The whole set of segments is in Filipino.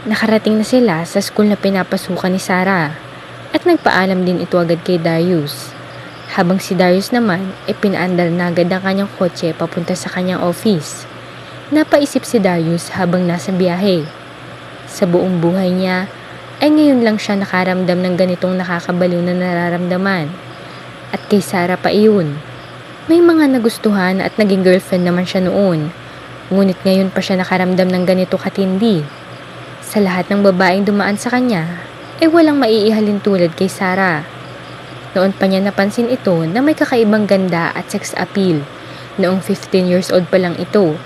Nakarating na sila sa school na pinapasukan ni Sarah at nagpaalam din ito agad kay Darius. Habang si Darius naman ay pinaandar na agad ang kanyang kotse papunta sa kanyang office. Napaisip si Darius habang nasa biyahe. Sa buong buhay niya ay ngayon lang siya nakaramdam ng ganitong nakakabaliw na nararamdaman. At kay Sarah pa iyon. May mga nagustuhan at naging girlfriend naman siya noon. Ngunit ngayon pa siya nakaramdam ng ganito katindi. Sa lahat ng babaeng dumaan sa kanya, ay walang maiihalin tulad kay Sarah. Noon pa niya napansin ito na may kakaibang ganda at sex appeal. Noong 15 years old pa lang ito.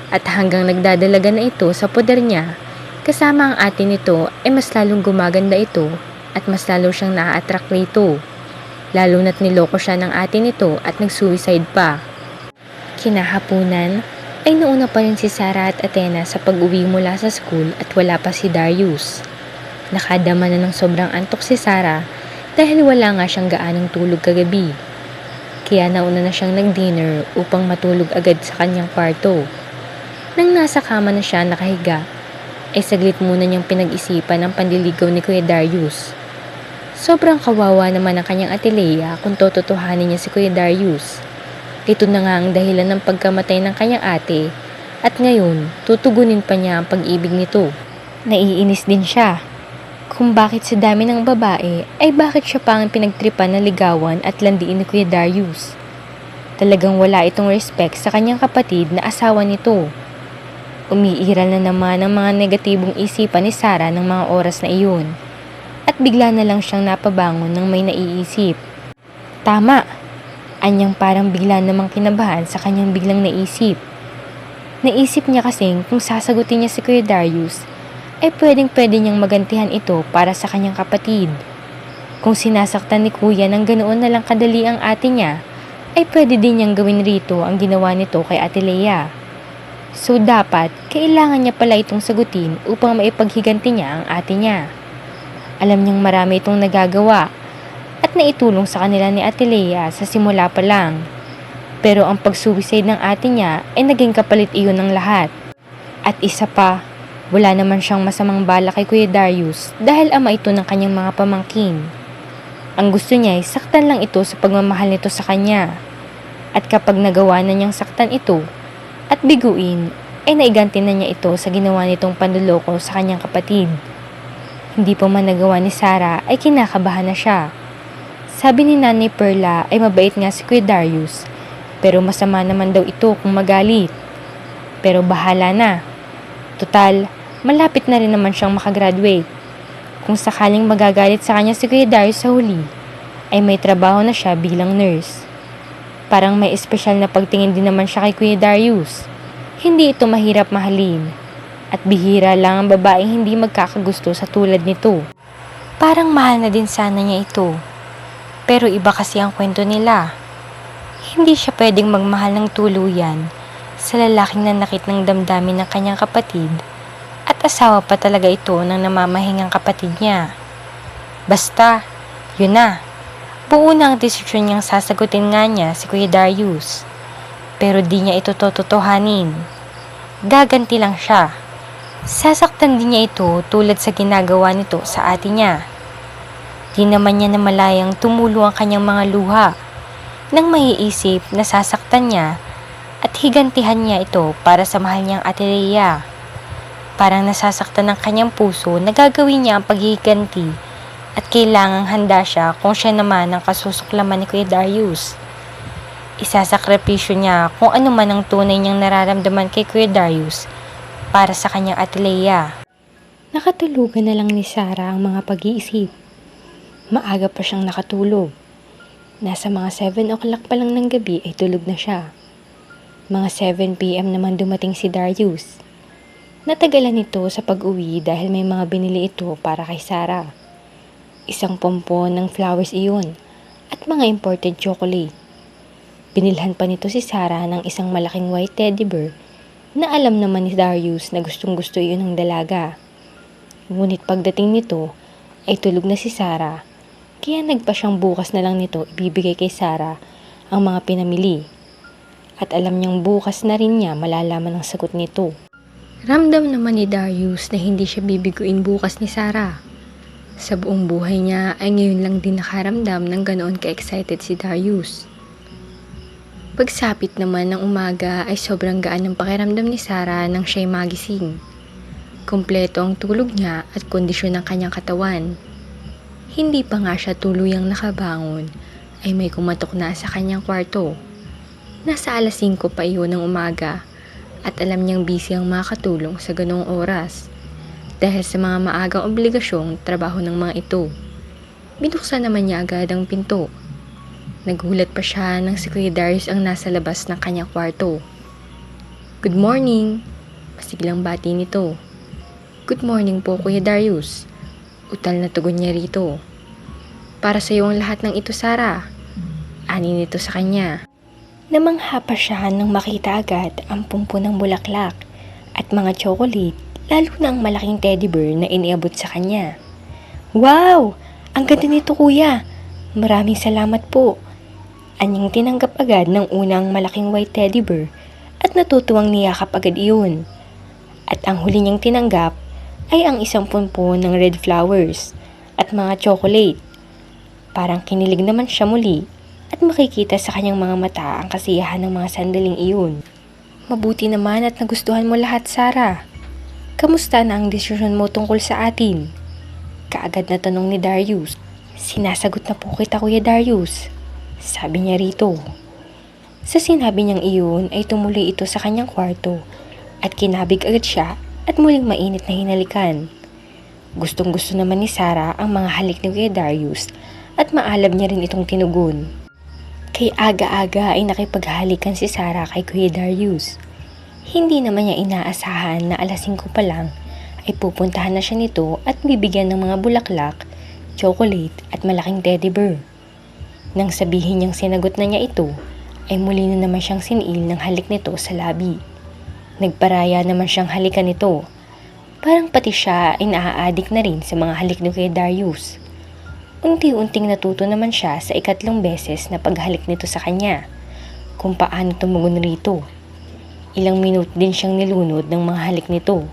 At hanggang nagdadalaga na ito sa poder niya, kasama ang ate nito ay mas lalong gumaganda ito at mas lalo siyang naa-attract nito. Lalo na't niloko siya ng ate nito at nag-suicide pa. Kinahapunan, ay nauna pa rin si Sarah at Athena sa pag-uwi mula sa school at wala pa si Darius. Nakadama na ng sobrang antok si Sarah dahil wala nga siyang gaanong tulog kagabi. Kaya nauna na siyang nag-dinner upang matulog agad sa kanyang kwarto. Nang nasa kama na siya nakahiga, ay saglit muna niyang pinag-isipan ang panliligaw ni Kuya Darius. Sobrang kawawa naman ang kanyang ate Leia kung tototohanin niya si Kuya Darius. Ito na nga ang dahilan ng pagkamatay ng kanyang ate at ngayon tutugunin pa niya ang pag-ibig nito. Naiinis din siya kung bakit sa dami ng babae ay bakit siya pa ang pinagtripan na ligawan at landiin ni Kuya Darius. Talagang wala itong respect sa kanyang kapatid na asawa nito. Umiiral na naman ang mga negatibong isipan ni Sarah ng mga oras na iyon at bigla na lang siyang napabangon ng may naiisip. Tama! Anyang parang bigla namang kinabahan sa kanyang biglang naisip. Naisip niya kasing kung sasagutin niya si Kuya Darius, ay pwedeng-pwede niyang magantihan ito para sa kanyang kapatid. Kung sinasaktan ni Kuya ng ganoon na lang kadali ang ate niya, ay pwede din niyang gawin rito ang ginawa nito kay Ate Leia. So dapat, kailangan niya pala itong sagutin upang maipaghiganti niya ang ate niya. Alam niyang marami itong nagagawa at naitulong sa kanila ni Ate Leia sa simula pa lang. Pero ang pag-suicide ng ate niya ay naging kapalit iyon ng lahat. At isa pa, wala naman siyang masamang bala kay Kuya Darius dahil ama ito ng kanyang mga pamangkin. Ang gusto niya ay saktan lang ito sa pagmamahal nito sa kanya. At kapag nagawa na niyang saktan ito at biguin, ay naiganti na niya ito sa ginawa nitong panloloko sa kanyang kapatid. Hindi pa man nagawa ni Sarah ay kinakabahan na siya. Sabi ni Nanay Perla ay mabait nga si Kuya Darius, pero masama naman daw ito kung magalit. Pero bahala na. Total, malapit na rin naman siyang makagraduate. Kung sakaling magagalit sa kanya si Kuya Darius sa huli, ay may trabaho na siya bilang nurse. Parang may espesyal na pagtingin din naman siya kay Kuya Darius. Hindi ito mahirap mahalin. At bihira lang ang babaeng hindi magkakagusto sa tulad nito. Parang mahal na din sana niya ito. Pero iba kasi ang kwento nila. Hindi siya pwedeng magmahal ng tuluyan sa lalaking nanakit ng damdamin ng kanyang kapatid at asawa pa talaga ito ng namamahingang kapatid niya. Basta, yun na. Buo na ang desisyon niyang sasagutin nga niya si Kuya Darius. Pero di niya ito totohanin. Gaganti lang siya. Sasaktan din niya ito tulad sa ginagawa nito sa ate niya. Di naman niya namalayang tumulo ang kanyang mga luha nang maiisip na sasaktan niya at higantihan niya ito para sa mahal niyang Ate Leia. Parang nasasaktan ng kanyang puso na gagawin niya ang paghiganti at kailangang handa siya kung siya naman ang kasusuklaman ni Kuya Darius. Isasakripisyo niya kung ano man ang tunay niyang nararamdaman kay Kuya Darius para sa kanyang Ate Leia. Nakatulugan na lang ni Sarah ang mga pag-iisip. Maaga pa siyang nakatulog. Nasa mga 7 o'clock pa lang ng gabi ay tulog na siya. Mga 7 p.m. naman dumating si Darius. Natagalan ito sa pag-uwi dahil may mga binili ito para kay Sarah. Isang pompon ng flowers iyon at mga imported chocolate. Binilhan pa nito si Sarah ng isang malaking white teddy bear na alam naman ni Darius na gustong-gusto iyon ng dalaga. Ngunit pagdating nito ay tulog na si Sarah. Kaya nagpa siyang bukas na lang nito ibibigay kay Sarah ang mga pinamili. At alam niyang bukas na rin niya malalaman ang sagot nito. Ramdam naman ni Darius na hindi siya bibiguin bukas ni Sarah. Sa buong buhay niya ay ngayon lang din nakaramdam ng ganoon ka-excited si Darius. Pagsapit naman ng umaga ay sobrang gaan ng pakiramdam ni Sarah nang siya'y magising. Kompleto ang tulog niya at kondisyon ng kanyang katawan. Hindi pa nga siya tuluyang nakabangon ay may kumatok na sa kanyang kwarto. Nasa alas 5 pa iyon ng umaga at alam niyang busy ang makatulong sa ganoong oras dahil sa mga maagang obligasyong trabaho ng mga ito. Binuksan naman niya agad ang pinto. Nagulat pa siya nang si Kuya Darius ang nasa labas ng kanyang kwarto. "Good morning!" Masiglang bati nito. "Good morning po, Kuya Darius." Utal na tugon niya rito. "Para sa iyo ang lahat ng ito, Sarah." Ani nito sa kanya. Namangha pa siya nang makita agad ang pumpo ng bulaklak at mga chocolate, lalo na ang malaking teddy bear na iniabot sa kanya. "Wow! Ang ganda nito, kuya! Maraming salamat po." Anyang tinanggap agad ng unang malaking white teddy bear at natutuwang niyakap agad iyon. At ang huli niyang tinanggap ay ang isang pumpo ng red flowers at mga chocolate. Parang kinilig naman siya muli at makikita sa kanyang mga mata ang kasiyahan ng mga sandaling iyon. "Mabuti naman at nagustuhan mo lahat, Sarah. Kamusta na ang desisyon mo tungkol sa atin?" Kaagad na tanong ni Darius. "Sinasagot na po kita, Kuya Darius," sabi niya rito. Sa sinabi niyang iyon ay tumuloy ito sa kanyang kwarto at kinabig agad siya at muling mainit na hinalikan. Gustong gusto naman ni Sarah ang mga halik ni Kuya Darius at maalab niya rin itong tinugon. Kay aga-aga ay nakipaghalikan si Sarah kay Kuya Darius. Hindi naman niya inaasahan na alas 5 pa lang ay pupuntahan na siya nito at bibigyan ng mga bulaklak, chocolate at malaking teddy bear. Nang sabihin niyang sinagot na niya ito, ay muli na naman siyang siniil ng halik nito sa labi. Nagparaya naman siyang halikan nito. Parang pati siya ay naaadik na rin sa mga halik ni Kuya Darius. Unti-unting natuto naman siya sa ikatlong beses na paghalik nito sa kanya, kung paano tumugon rito. Ilang minuto din siyang nilunod ng mga halik nito.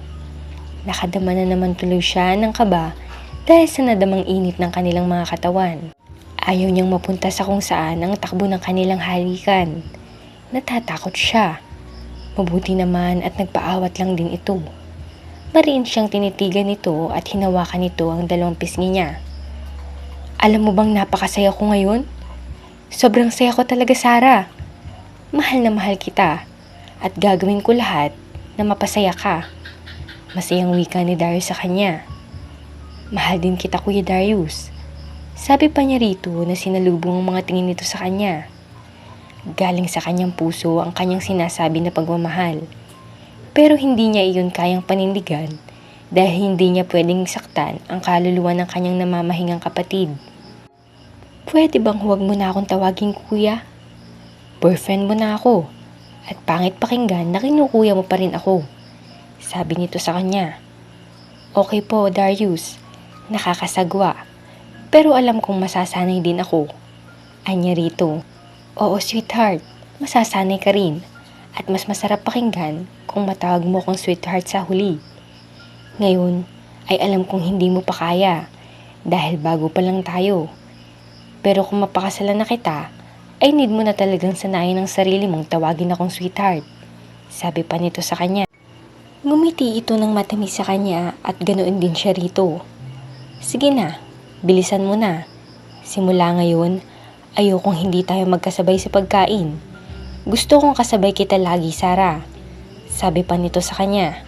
Nakadama na naman tuloy siya ng kaba dahil sa nadamang init ng kanilang mga katawan. Ayaw niyang mapunta sa kung saan ang takbo ng kanilang halikan. Natatakot siya. Mabuti naman at nagpaawat lang din ito. Mariin siyang tinitigan nito at hinawakan nito ang dalawang pisngi niya. "Alam mo bang napakasaya ko ngayon? Sobrang saya ko talaga, Sarah. Mahal na mahal kita at gagawin ko lahat na mapasaya ka." Masayang wika ni Darius sa kanya. "Mahal din kita, Kuya Darius." Sabi pa niya rito na sinalubong ang mga tingin nito sa kanya. Galing sa kanyang puso ang kanyang sinasabi na pagmamahal. Pero hindi niya iyon kayang panindigan dahil hindi niya pwedeng saktan ang kaluluwa ng kanyang namamahingang kapatid. "Pwede bang huwag mo na akong tawagin kuya? Boyfriend mo na ako at pangit pakinggan na kinukuya mo pa rin ako," sabi nito sa kanya. "Okay po, Darius. Nakakasagwa. Pero alam kong masasanay din ako." Anya rito. "Oo, sweetheart. Masasanay ka rin. At mas masarap pakinggan kung matawag mo kong sweetheart sa huli. Ngayon ay alam kong hindi mo pa kaya dahil bago pa lang tayo. Pero kung mapakasalan na kita, ay need mo na talagang sanayin ang sarili mong tawagin akong sweetheart," sabi pa nito sa kanya. Ngumiti ito ng matamis sa kanya at ganoon din siya rito. "Sige na, bilisan mo na. Simula ngayon, ayokong hindi tayo magkasabay sa pagkain. Gusto kong kasabay kita lagi, Sarah," sabi pa nito sa kanya.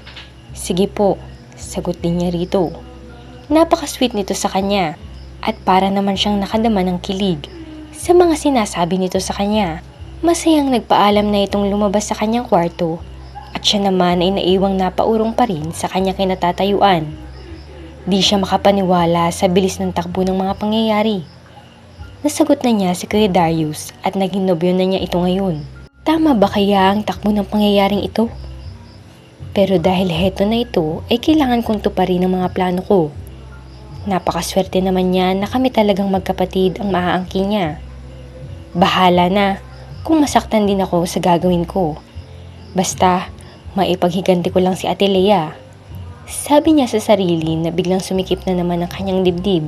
"Sige po," sagot din niya rito. Napaka-sweet nito sa kanya at para naman siyang nakadama ng kilig sa mga sinasabi nito sa kanya. Masayang nagpaalam na itong lumabas sa kanyang kwarto at siya naman ay naiwang napaurong pa rin sa kanyang kinatatayuan. Di siya makapaniwala sa bilis ng takbo ng mga pangyayari. Nasagot na niya si Kuya Darius at naging nobyo na niya ito ngayon. Tama ba kaya ang takbo ng pangyayaring ito? Pero dahil heto na ito ay kailangan kong tuparin ang mga plano ko. Napakaswerte naman niya na kami talagang magkapatid ang maaangkin niya. Bahala na kung masaktan din ako sa gagawin ko. Basta, Maipaghiganti ko lang si Ate Lea. Sabi niya sa sarili na biglang sumikip na naman ang kanyang dibdib.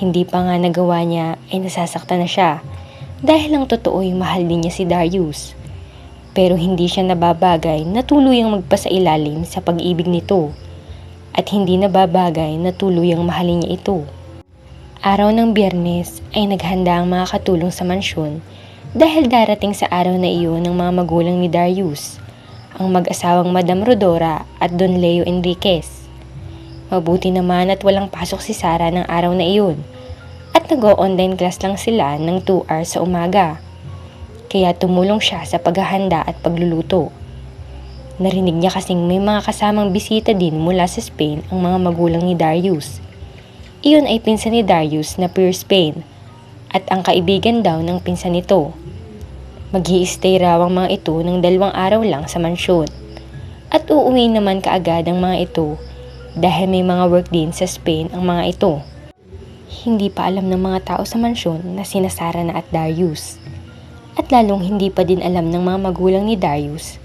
Hindi pa nga nagawa niya ay nasasaktan na siya dahil ang totoo'y mahal din niya si Darius. Pero hindi siya nababagay na tuluyang magpasailalim sa pag-ibig nito at hindi nababagay na tuluyang mahalin niya ito. Araw ng Biyernes ay naghanda ang mga katulong sa mansyon dahil darating sa araw na iyon ng mga magulang ni Darius, ang mag-asawang Madam Rodora at Don Leo Enriquez. Mabuti naman at walang pasok si Sarah ng araw na iyon at nag-o-online class lang sila ng 2 hours sa umaga. Kaya tumulong siya sa paghahanda at pagluluto. Narinig niya kasing may mga kasamang bisita din mula sa Spain ang mga magulang ni Darius. Iyon ay pinsan ni Darius na pure Spain at ang kaibigan daw ng pinsan nito. Mag-i-stay raw ang mga ito ng 2 araw lang sa mansyon. At uuwi naman kaagad ang mga ito dahil may mga work din sa Spain ang mga ito. Hindi pa alam ng mga tao sa mansyon na sina Sarah na at Darius. At lalong hindi pa din alam ng mga magulang ni Darius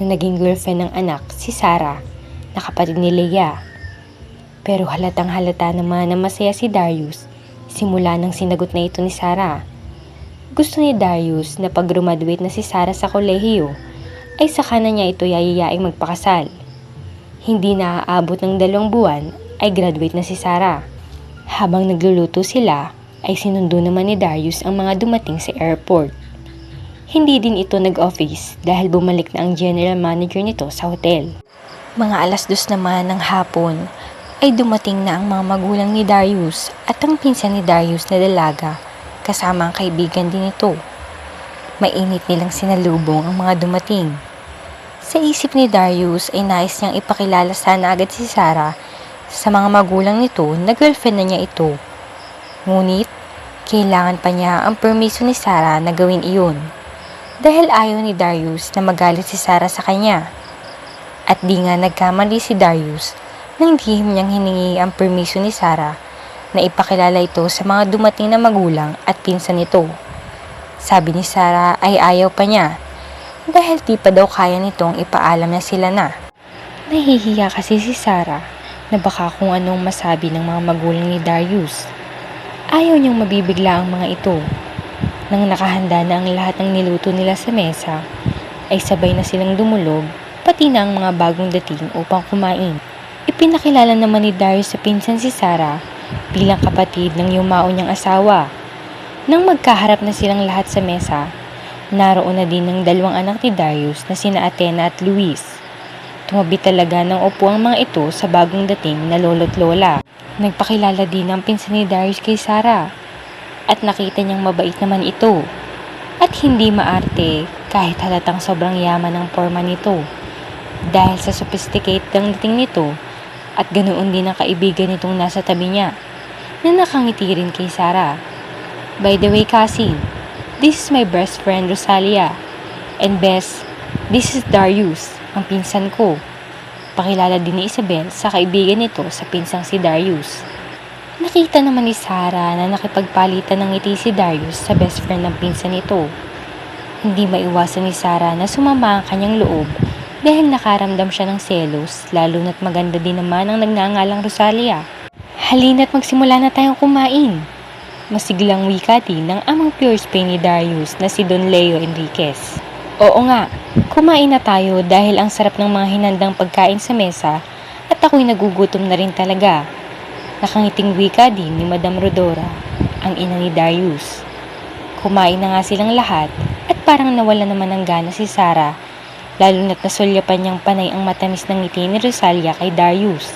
na naging girlfriend ng anak si Sarah na kapatid ni Lea. Pero halatang halata naman na masaya si Darius simula nang sinagot na ito ni Sarah. Gusto ni Darius na pag graduate na si Sarah sa kolehiyo ay saka na niya ito yayayaing magpakasal. Hindi na aabot ng 2 buwan ay graduate na si Sarah. Habang nagluluto sila ay sinundo naman ni Darius ang mga dumating sa airport. Hindi din ito nag-office dahil bumalik na ang general manager nito sa hotel. Mga 2:00 naman ng hapon ay dumating na ang mga magulang ni Darius at ang pinsan ni Darius na dalaga kasama ang kaibigan din ito. Mainit nilang sinalubong ang mga dumating. Sa isip ni Darius ay nais niyang ipakilala sana agad si Sarah sa mga magulang nito na girlfriend na niya ito. Ngunit kailangan pa niya ang permiso ni Sarah na gawin iyon. Dahil ayaw ni Darius na magalit si Sarah sa kanya. At di nga nagkamali si Darius nang lihim niyang hiningi ang permiso ni Sarah na ipakilala ito sa mga dumating na magulang at pinsan nito. Sabi ni Sarah ay ayaw pa niya dahil di pa daw kaya nitong ipaalam na sila na. Nahihiya kasi si Sarah na baka kung anong masabi ng mga magulang ni Darius. Ayaw niyang mabibigla ang mga ito. Nang nakahanda na ang lahat ng niluto nila sa mesa, ay sabay na silang dumulog, pati na ang mga bagong dating upang kumain. Ipinakilala naman ni Darius sa pinsan si Sarah bilang kapatid ng yumao niyang asawa. Nang magkaharap na silang lahat sa mesa, naroon na din ng 2 anak ni Darius na sina Athena at Luis. Tumabi talaga ng upo ang mga ito sa bagong dating na lolo't lola. Nagpakilala din ang pinsan ni Darius kay Sarah. At nakita niyang mabait naman ito. At hindi maarte kahit halatang sobrang yaman ng porma nito. Dahil sa sophisticated ang dating nito at ganoon din ang kaibigan nitong nasa tabi niya na nakangiti rin kay Sarah. By the way cousin, this is my best friend Rosalia. And Bess, this is Darius, ang pinsan ko. Pakilala din ni Isabel sa kaibigan nito sa pinsang si Darius. Nakita naman ni Sarah na nakipagpalitan ng ngiti si Darius sa best friend ng pinsan nito. Hindi maiwasan ni Sarah na sumama ang kanyang loob dahil nakaramdam siya ng selos, lalo na't maganda din naman ang nagngangalang Rosalia. Halina't magsimula na tayong kumain. Masiglang wika din ng amang pure Spain ni Darius na si Don Leo Enriquez. Oo nga, kumain na tayo dahil ang sarap ng mga hinandang pagkain sa mesa at ako'y nagugutom na rin talaga. Nakangiting wika din ni Madam Rodora, ang ina ni Darius. Kumain na nga silang lahat at parang nawala naman ng gana si Sarah, lalo na't nasulyapan niyang panay ang matamis ng ngiti ni Rosalia kay Darius.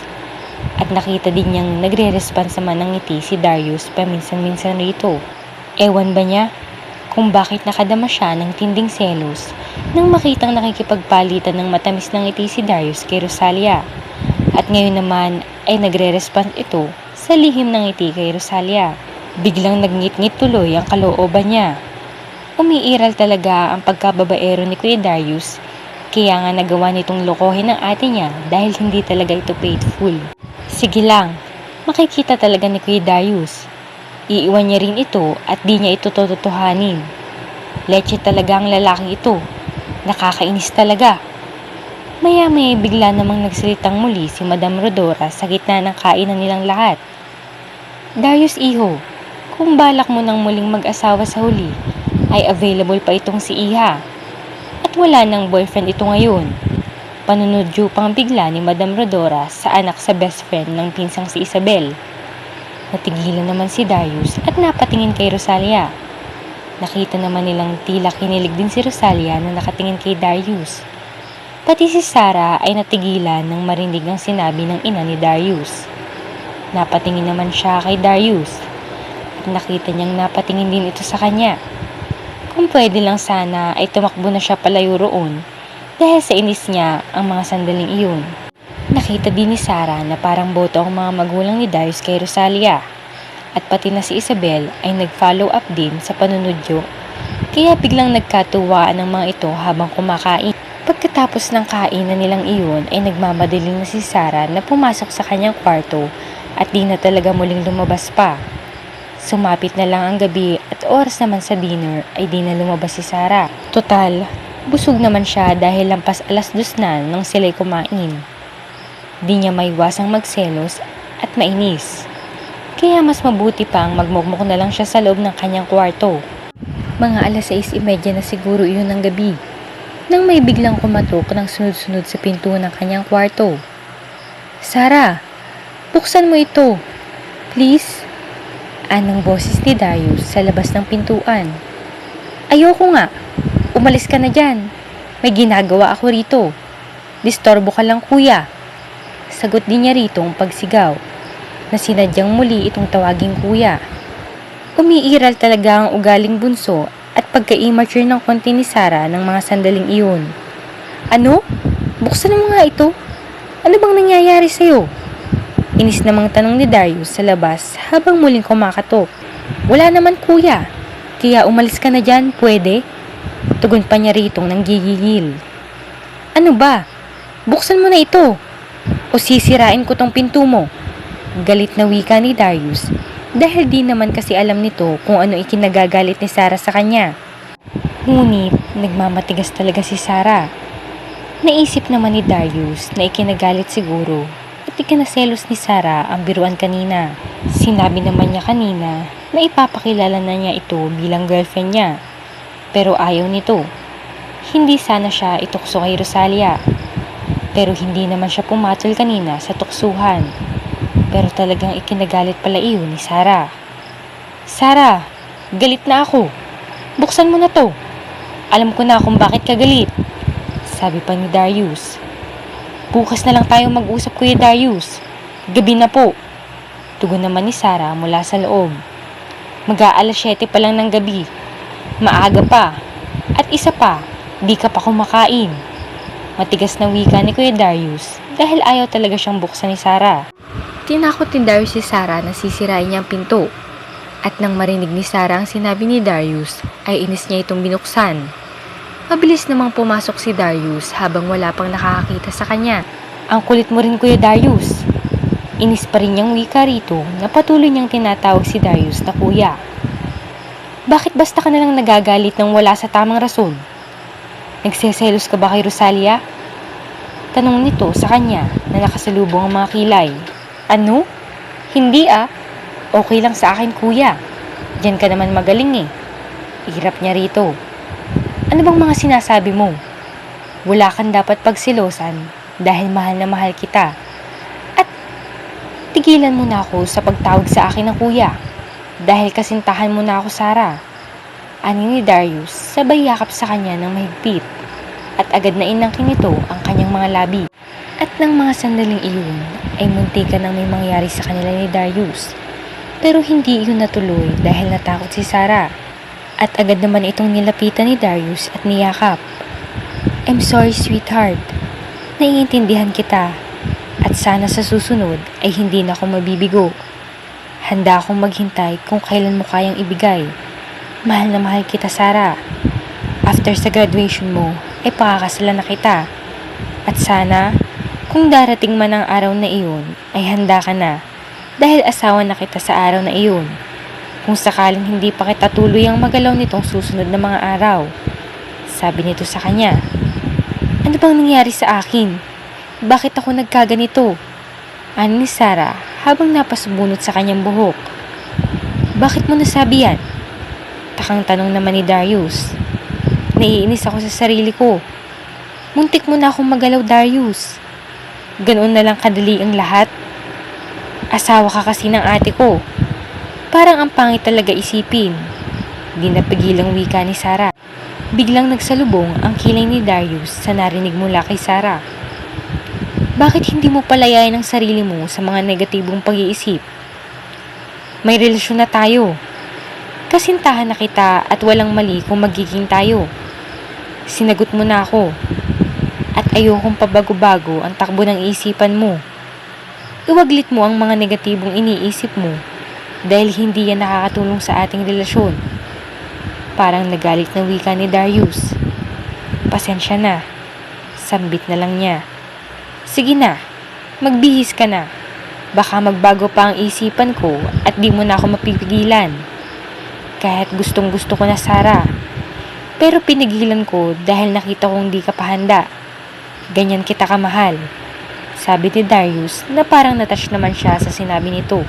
At nakita din niyang nagre-response naman ng ngiti si Darius paminsan-minsan rito. Ewan ba niya kung bakit nakadama siya ng tinding selos nang makitang nakikipagpalitan ng matamis ng ngiti si Darius kay Rosalia. At ngayon naman ay nagre-respond ito sa lihim ng ngiti kay Rosalia. Biglang nagngit-ngit tuloy ang kalooban niya. Umiiral talaga ang pagkababaero ni Kuya Darius, kaya nga nagawa nitong lokohin ng ate niya dahil hindi talaga ito faithful. Sige lang, makikita talaga ni Kuya Darius. Iiwan niya rin ito at di niya ito tototohanin. Leche talaga ang lalaki ito. Nakakainis talaga. Maya-maya bigla namang nagsalitang muli si Madam Rodora sa gitna ng kainan nilang lahat. Darius iho, kung balak mo nang muling mag-asawa sa huli, ay available pa itong si Iha. At wala nang boyfriend ito ngayon. Panunodyo pang bigla ni Madam Rodora sa anak sa best friend ng pinsang si Isabel. Natigilan naman si Darius at napatingin kay Rosalia. Nakita naman nilang tila kinilig din si Rosalia na nakatingin kay Darius. Pati si Sarah ay natigilan nang marinig ang sinabi ng ina ni Darius. Napatingin naman siya kay Darius at nakita niyang napatingin din ito sa kanya. Kung pwede lang sana ay tumakbo na siya palayo roon dahil sa inis niya ang mga sandaling iyon. Nakita din ni Sarah na parang boto ang mga magulang ni Darius kay Rosalia at pati na si Isabel ay nag-follow up din sa panunodyo kaya biglang nagkatuwaan ng mga ito habang kumakain. Pagkatapos ng kainan nilang iyon ay nagmamadaling na si Sarah na pumasok sa kanyang kwarto at di na talaga muling lumabas pa. Sumapit na lang ang gabi at oras naman sa dinner ay di na lumabas si Sarah. Total, busog naman siya dahil lampas 2:00 na nang sila'y kumain. Di niya maiwasang magselos at mainis. Kaya mas mabuti pang magmukmuk na lang siya sa loob ng kanyang kwarto. Mga 6:30 na siguro iyon ng gabi nang may biglang kumatok ng sunod-sunod sa pinto ng kanyang kwarto. Sarah, buksan mo ito. Please? Anong boses ni Darius sa labas ng pintuan. Ayoko nga. Umalis ka na dyan. May ginagawa ako rito. Disturbo ka lang kuya. Sagot din niya rito ang pagsigaw na sinadyang muli itong tawaging kuya. Umiiral talaga ang ugaling bunso at pagka-immature ng konti ni Sarah ng mga sandaling iyon. Ano? Buksan mo nga ito. Ano bang nangyayari sa'yo? Inis namang tanong ni Darius sa labas habang muling kumakatok. Wala naman kuya. Kaya umalis ka na dyan, pwede? Tugon pa niya ritong nanggigigil. Ano ba? Buksan mo na ito. O sisirain ko tong pinto mo. Galit na wika ni Darius dahil di naman kasi alam nito kung ano ikinagagalit ni Sarah sa kanya. Ngunit nagmamatigas talaga si Sarah. Naisip naman ni Darius na ikinagalit siguro at ikinaselos ni Sarah ang biruan kanina. Sinabi naman niya kanina na ipapakilala na niya ito bilang girlfriend niya. Pero ayaw nito. Hindi sana siya itukso kay Rosalia. Pero hindi naman siya pumatol kanina sa tuksuhan. Pero talagang ikinagalit pala iyon ni Sarah. Sarah, galit na ako. Buksan mo na to. Alam ko na kung bakit ka galit. Sabi pa ni Darius. Bukas na lang tayo mag-usap kuya Darius. Gabi na po. Tugon naman ni Sarah mula sa loob. Mag-aalas 7 pa lang ng gabi. Maaga pa. At isa pa, di ka pa kumakain. Matigas na wika ni kuya Darius dahil ayaw talaga siyang buksan ni Sarah. Tinakot ni Darius si Sarah na sisirain niya ang pinto. At nang marinig ni Sarah ang sinabi ni Darius, ay inis niya itong binuksan. Mabilis namang pumasok si Darius habang wala pang nakakakita sa kanya. Ang kulit mo rin kuya Darius. Inis pa rin niyang wika rito na patuloy niyang tinatawag si Darius na kuya. Bakit basta ka nalang nagagalit nang wala sa tamang rason? Nagseselos ka ba kay Rosalia? Tanong nito sa kanya na nakasalubong ang mga kilay. Ano? Hindi Okay lang sa akin kuya. Diyan ka naman magaling eh. Hirap niya rito. Ano bang mga sinasabi mo? Wala kang dapat pagsilosan dahil mahal na mahal kita. At tigilan mo na ako sa pagtawag sa akin ng kuya. Dahil kasintahan mo na ako, Sarah. Ani ni Darius sabay yakap sa kanya ng mahigpit. At agad na inangkin nito ang kanyang mga labi. At ng mga sandaling iyon ay muntikan nang may mangyari sa kanila ni Darius. Pero hindi iyon natuloy dahil natakot si Sarah. At agad naman itong nilapitan ni Darius at niyakap. I'm sorry sweetheart. Naiintindihan kita. At sana sa susunod ay hindi na ako mabibigo. Handa akong maghintay kung kailan mo kayang ibigay. Mahal na mahal kita Sarah. After sa graduation mo ay pakakasalan na kita. At sana kung darating man ang araw na iyon, ay handa ka na dahil asawa na kita sa araw na iyon. Kung sakaling hindi pa kita tuluyang magalaw nitong susunod na mga araw. Sabi nito sa kanya. Ano bang nangyari sa akin? Bakit ako nagkaganito? Ani ni Sarah habang napasubunot sa kanyang buhok. Bakit mo nasabi yan? Takang tanong naman ni Darius. Naiinis ako sa sarili ko. Muntik mo na akong magalaw, Darius. Ganoon na lang kadali ang lahat. Asawa ka kasi ng ate ko. Parang ang pangit talaga isipin. Di napigilang wika ni Sarah. Biglang nagsalubong ang kilay ni Darius sa narinig mula kay Sarah. Bakit hindi mo palayain ang sarili mo sa mga negatibong pag-iisip? May relasyon na tayo. Kasintahan na kita at walang mali kung magiging tayo. Sinagot mo na ako. At ayokong pabago-bago ang takbo ng isipan mo. Iwaglit mo ang mga negatibong iniisip mo dahil hindi yan nakakatulong sa ating relasyon. Parang nagalit na wika ni Darius. Pasensya na. Sambit na lang niya. Sige na, magbihis ka na. Baka magbago pa ang isipan ko at di mo na ako mapipigilan. Kahit gustong gusto ko na, Sarah. Pero pinigilan ko dahil nakita kong di ka pa handa. Ganyan kita kamahal. Sabi ni Darius na parang natouch naman siya sa sinabi nito.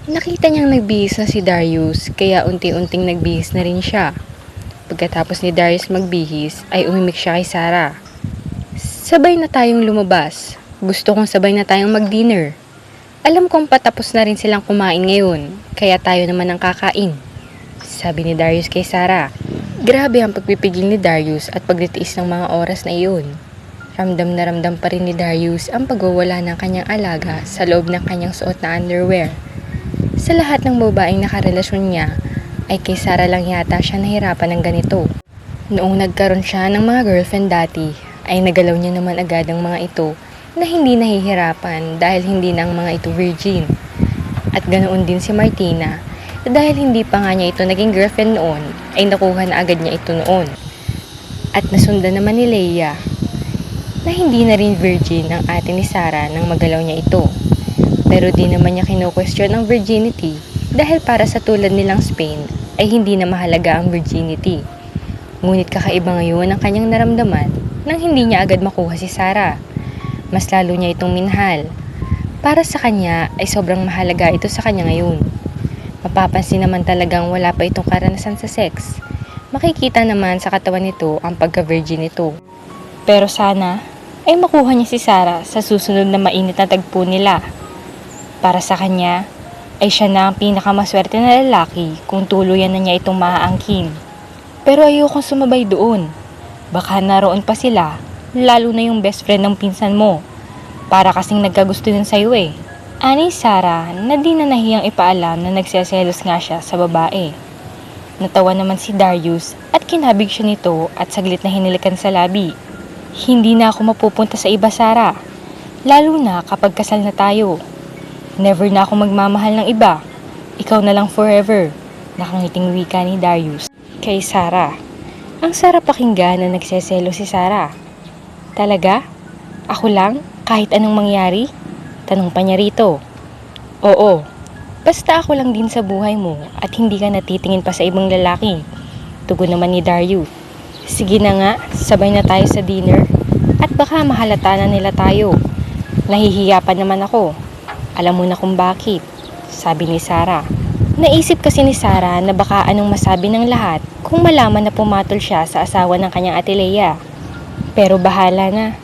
Nakita niyang nagbihis na si Darius kaya unti-unting nagbihis na rin siya. Pagkatapos ni Darius magbihis ay umimik siya kay Sarah. Sabay na tayong lumabas. Gusto kong sabay na tayong mag-dinner. Alam kong patapos na rin silang kumain ngayon kaya tayo naman ang kakain. Sabi ni Darius kay Sarah. Grabe ang pagpipigil ni Darius at pagtitiis ng mga oras na iyon. Ramdam na ramdam pa rin ni Darius ang pagwawala ng kanyang alaga sa loob ng kanyang suot na underwear. Sa lahat ng babaeng nakarelasyon niya, ay kay Sarah lang yata siya nahirapan ng ganito. Noong nagkaroon siya ng mga girlfriend dati, ay nagalaw niya naman agad ang mga ito na hindi nahihirapan dahil hindi na ang mga ito virgin. At ganoon din si Martina, dahil hindi pa nga niya ito naging girlfriend noon, ay nakuha na agad niya ito noon. At nasundan naman ni Leia, na hindi na rin virgin ang ate ni Sarah nang magalaw niya ito. Pero di naman niya kino-question ang virginity dahil para sa tulad nilang Spain ay hindi na mahalaga ang virginity. Ngunit kakaiba ngayon ang kanyang naramdaman nang hindi niya agad makuha si Sarah. Mas lalo niya itong minahal. Para sa kanya ay sobrang mahalaga ito sa kanya ngayon. Mapapansin naman talagang wala pa itong karanasan sa sex. Makikita naman sa katawan nito ang pagka-virgin nito. Pero sana ay makuha niya si Sarah sa susunod na mainit na tagpo nila. Para sa kanya, ay siya na ang pinakamaswerte na lalaki kung tuluyan na niya itong maaangkin. Pero ayokong sumabay doon. Baka naroon pa sila, lalo na yung best friend ng pinsan mo. Para kasing nagkagusto din sa'yo eh. Ani Sarah na di na nahiyang ipaalam na nagseselos nga siya sa babae. Natawa naman si Darius at kinabig siya nito at saglit na hinilikan sa labi. Hindi na ako mapupunta sa iba, Sarah. Lalo na kapag kasal na tayo. Never na ako magmamahal ng iba. Ikaw na lang forever. Nakangiting wika ni Darius kay Sarah. Ang sarap pakinggan na nagseselo si Sarah. Talaga? Ako lang? Kahit anong mangyari? Tanong pa niya rito. Oo. Basta ako lang din sa buhay mo at hindi ka natitingin pa sa ibang lalaki. Tugon naman ni Darius. Sige na nga, sabay na tayo sa dinner. At baka mahalata na nila tayo. Nahihiya pa naman ako. Alam mo na kung bakit, sabi ni Sarah. Naisip kasi ni Sarah na baka anong masabi ng lahat kung malaman na pumatol siya sa asawa ng kanyang ate Leia. Pero bahala na,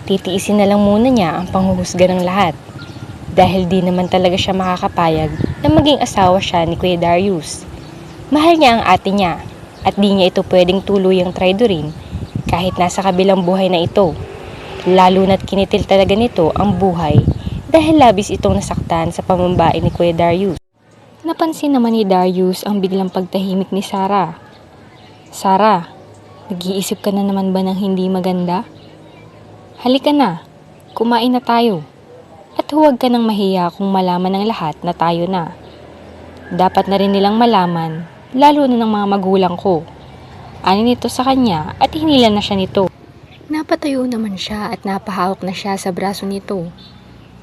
titiisin na lang muna niya ang panghuhusga ng lahat. Dahil di naman talaga siya makakapayag na maging asawa siya ni Kuya Darius. Mahal niya ang ate niya at di niya ito pwedeng tuluyang traidorin kahit nasa kabilang buhay na ito. Lalo na't kinitil talaga nito ang buhay dahil labis itong nasaktan sa pamambae ni Kuya Darius. Napansin naman ni Darius ang biglang pagtahimik ni Sarah. Sarah, nag-iisip ka na naman ba ng hindi maganda? Halika na, kumain na tayo. At huwag ka nang mahiya kung malaman ng lahat na tayo na. Dapat na rin nilang malaman, lalo na ng mga magulang ko. Ani nito sa kanya at hinila na siya nito. Napatayo naman siya at napahawak na siya sa braso nito.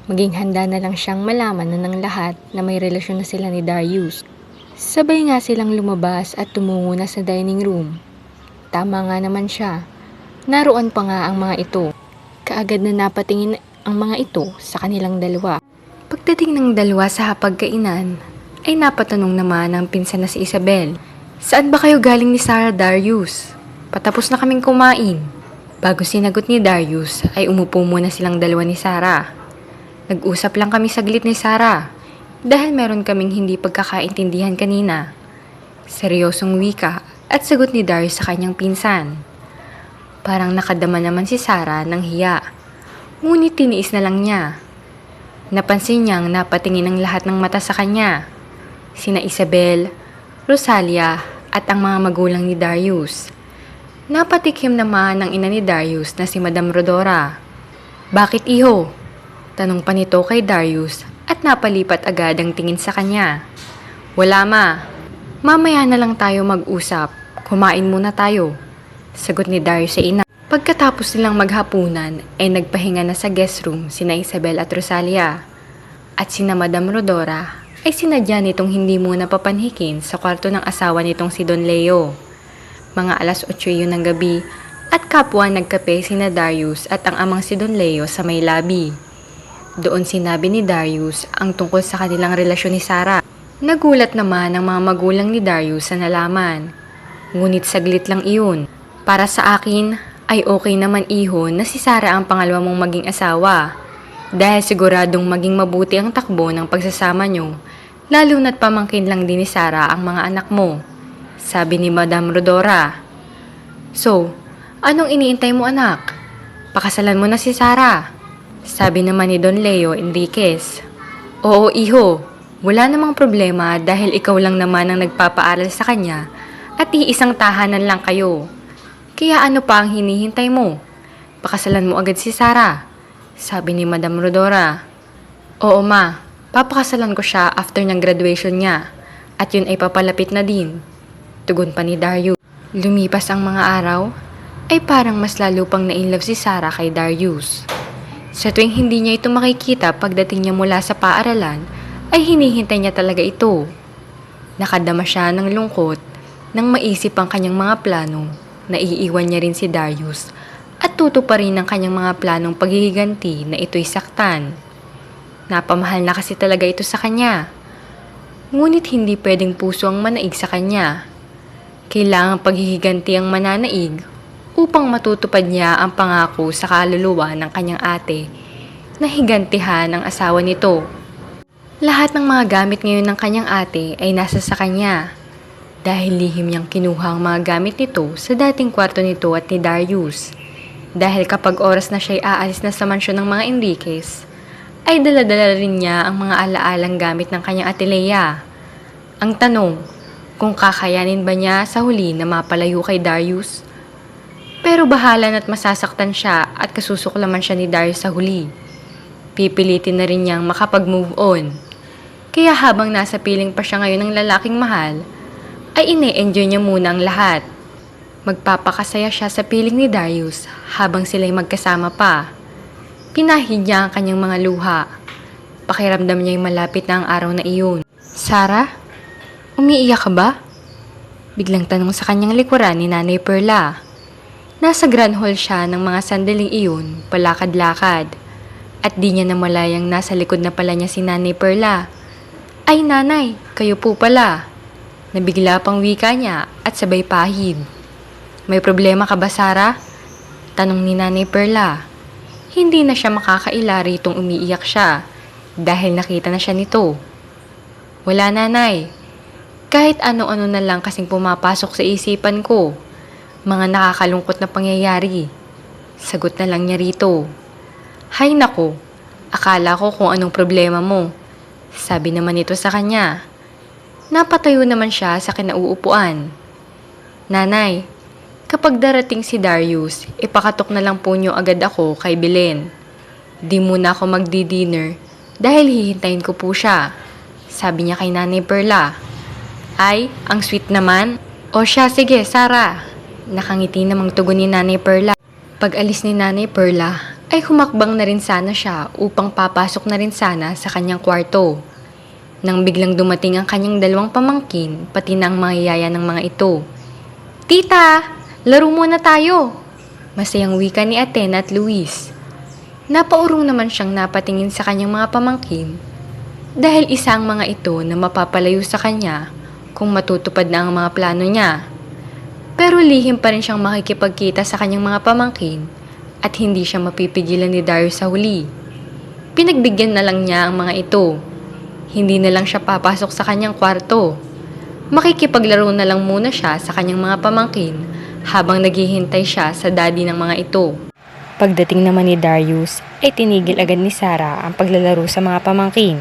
Maging handa na lang siyang malaman na ng lahat na may relasyon na sila ni Darius. Sabay nga silang lumabas at tumungo na sa dining room. Tama nga naman siya. Naroon pa nga ang mga ito. Kaagad na napatingin ang mga ito sa kanilang dalawa. Pagdating ng dalawa sa hapagkainan, ay napatanong naman ang pinsan na si Isabel. Saan ba kayo galing ni Sarah, Darius? Patapos na kaming kumain. Bago sinagot ni Darius, ay umupo muna silang dalawa ni Sarah. Nag-usap lang kami saglit ni Sarah dahil meron kaming hindi pagkakaintindihan kanina. Seryosong wika at sagot ni Darius sa kanyang pinsan. Parang nakadama naman si Sarah ng hiya. Ngunit tiniis na lang niya. Napansin niyang napatingin ang lahat ng mata sa kanya. Sina Isabel, Rosalia at ang mga magulang ni Darius. Napatikim naman ng ina ni Darius na si Madam Rodora. Bakit iho? Tanong pa nito kay Darius at napalipat agad ang tingin sa kanya. Wala ma. Mamaya na lang tayo mag-usap. Kumain muna tayo. Sagot ni Darius sa ina. Pagkatapos nilang maghapunan ay nagpahinga na sa guest room sina Isabel at Rosalia. At sina Madam Rodora ay sinadya nitong hindi muna papanhikin sa kwarto ng asawa nitong si Don Leo. Mga 8:00 yun ng gabi at kapwa nagkape sina Darius at ang amang si Don Leo sa may labi. Doon sinabi ni Darius ang tungkol sa kanilang relasyon ni Sarah. Nagulat naman ang mga magulang ni Darius sa nalaman. Ngunit saglit lang iyon. Para sa akin ay okay naman iho na si Sarah ang pangalawa mong maging asawa. Dahil siguradong maging mabuti ang takbo ng pagsasama nyo, lalo na't pamangkin lang din ni Sarah ang mga anak mo. Sabi ni Madam Rodora. So, anong iniintay mo anak? Pakasalan mo na si Sarah. Sabi naman ni Don Leo Enriquez. Oo iho, wala namang problema dahil ikaw lang naman ang nagpapaaral sa kanya at iisang tahanan lang kayo. Kaya ano pa ang hinihintay mo? Pakasalan mo agad si Sarah. Sabi ni Madam Rodora. Oo ma, papakasalan ko siya after ng graduation niya. At yun ay papalapit na din. Tugon pa ni Darius. Lumipas ang mga araw, ay parang mas lalo pang na-inlove si Sarah kay Darius. Sa tuwing hindi niya ito makikita pagdating niya mula sa paaralan, ay hinihintay niya talaga ito. Nakadama siya ng lungkot nang maisip ang kanyang mga plano. Naiiwan niya rin si Darius at tutuparin ang kanyang mga planong paghihiganti na ito'y saktan. Napamahal na kasi talaga ito sa kanya. Ngunit hindi pwedeng puso ang manaig sa kanya. Kailangang paghihiganti ang mananaig upang matutupad niya ang pangako sa kaluluwa ng kanyang ate na higantihan ang asawa nito. Lahat ng mga gamit ngayon ng kanyang ate ay nasa sa kanya. Dahil lihim niyang kinuha ang mga gamit nito sa dating kwarto nito at ni Darius. Dahil kapag oras na siya'y aalis na sa mansyon ng mga Enriquez, ay daladala rin niya ang mga alaalang gamit ng kanyang ate Lea. Ang tanong, kung kakayanin ba niya sa huli na mapalayo kay Darius? Pero bahala na't masasaktan siya at kasusuklaman siya ni Darius sa huli. Pipilitin na rin niyang makapag-move on. Kaya habang nasa piling pa siya ngayon ng lalaking mahal, ay ine-enjoy niya muna ang lahat. Magpapakasaya siya sa piling ni Darius habang sila'y magkasama pa. Pinahid niya ang kanyang mga luha. Pakiramdam niya'y malapit na ang araw na iyon. Sarah, umiiyak ka ba? Biglang tanong sa kanyang likuran ni Nanay Perla. Nasa grand hall siya ng mga sandaling iyon, palakad-lakad. At di niya namalayang nasa likod na pala niya si Nanay Perla. Ay nanay, kayo po pala. Nabigla pang wika niya at sabay pahid. May problema ka ba, Sarah? Tanong ni Nanay Perla. Hindi na siya makakaila ritong umiiyak siya dahil nakita na siya nito. Wala nanay. Kahit ano-ano na lang kasing pumapasok sa isipan ko. Mga nakakalungkot na pangyayari. Sagot na lang niya rito. Hay nako, akala ko kung anong problema mo. Sabi naman nito sa kanya. Napatayo naman siya sa kinauupuan. Nanay, kapag darating si Darius, ipakatok na lang po niyo agad ako kay Belen. Di muna ako magdi-dinner dahil hihintayin ko po siya. Sabi niya kay Nanay Perla. Ay, ang sweet naman. O siya, sige, Sarah. Nakangiti namang tugon ni Nanay Perla. Pag alis ni Nanay Perla, ay humakbang na rin sana siya upang papasok na rin sana sa kanyang kwarto. Nang biglang dumating ang kanyang dalawang pamangkin, pati na ang mga yaya ng mga ito. Tita, laro muna tayo! Masayang wika ni Athena at Luis. Napaurong naman siyang napatingin sa kanyang mga pamangkin dahil isa ang mga ito na mapapalayo sa kanya kung matutupad na ang mga plano niya. Pero lihim pa rin siyang makikipagkita sa kanyang mga pamangkin at hindi siya mapipigilan ni Darius sa huli. Pinagbigyan na lang niya ang mga ito. Hindi na lang siya papasok sa kanyang kwarto. Makikipaglaro na lang muna siya sa kanyang mga pamangkin habang naghihintay siya sa daddy ng mga ito. Pagdating naman ni Darius ay tinigil agad ni Sarah ang paglalaro sa mga pamangkin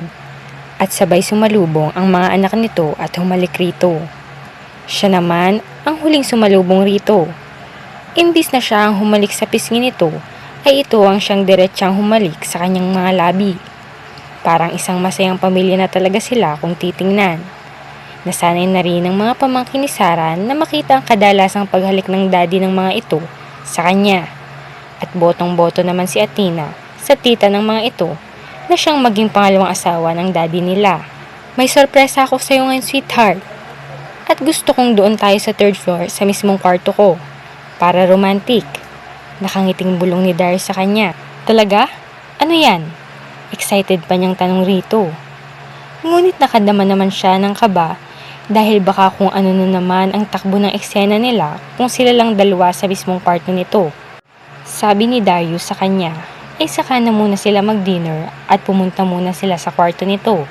at sabay sumalubong ang mga anak nito at humalik rito. Siya naman ang huling sumalubong rito. Imbis na siya ang humalik sa pisngi nito, ay ito ang siyang diretsyang humalik sa kanyang mga labi. Parang isang masayang pamilya na talaga sila kung titingnan. Nasanay na rin ang mga pamangkin ni Sarah na makita ang kadalasang paghalik ng daddy ng mga ito sa kanya. At botong-boto naman si Athena sa tita ng mga ito na siyang maging pangalawang asawa ng daddy nila. May sorpresa ako sa iyo ngayon, sweetheart. At gusto kong doon tayo sa 3rd floor sa mismong kwarto ko. Para romantic. Nakangiting bulong ni Darius sa kanya. Talaga? Ano yan? Excited pa niyang tanong rito. Ngunit nakadama naman siya ng kaba dahil baka kung ano na naman ang takbo ng eksena nila kung sila lang dalawa sa mismong kwarto nito. Sabi ni Darius sa kanya, ay saka na muna sila mag-dinner at pumunta muna sila sa kwarto nito.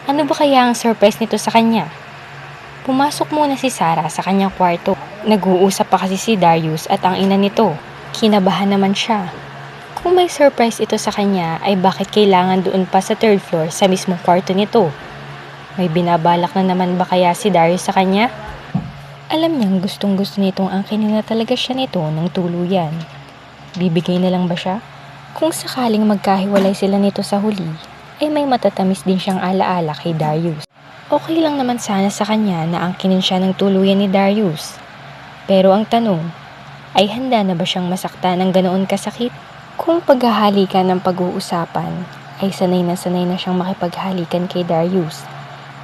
Ano ba kaya ang surprise nito sa kanya? Pumasok muna si Sarah sa kanyang kwarto. Nag-uusap pa kasi si Darius at ang ina nito. Kinabahan naman siya. Kung may surprise ito sa kanya ay bakit kailangan doon pa sa 3rd floor sa mismong kwarto nito? May binabalak na naman ba kaya si Darius sa kanya? Alam niyang gustong-gusto nitong angkinin na talaga siya nito ng tuluyan. Bibigay na lang ba siya? Kung sakaling magkahiwalay sila nito sa huli, ay may matatamis din siyang alaala kay Darius. Okay lang naman sana sa kanya na angkinin siya ng tuluyan ni Darius. Pero ang tanong, ay handa na ba siyang masaktan ng ganoon kasakit? Kung paghahalikan ng pag-uusapan, ay sanay na siyang makipaghalikan kay Darius.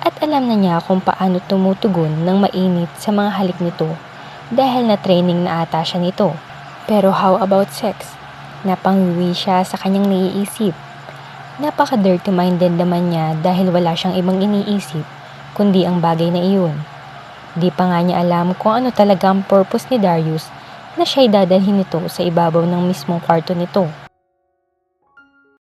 At alam na niya kung paano tumutugon ng mainit sa mga halik nito dahil na training na ata siya nito. Pero how about sex? Napangwiwi siya sa kanyang naiisip. Napaka-dirty minded naman niya dahil wala siyang ibang iniisip kundi ang bagay na iyon. Di pa nga niya alam kung ano talaga ang purpose ni Darius na siya'y dadalhin nito sa ibabaw ng mismong kwarto nito.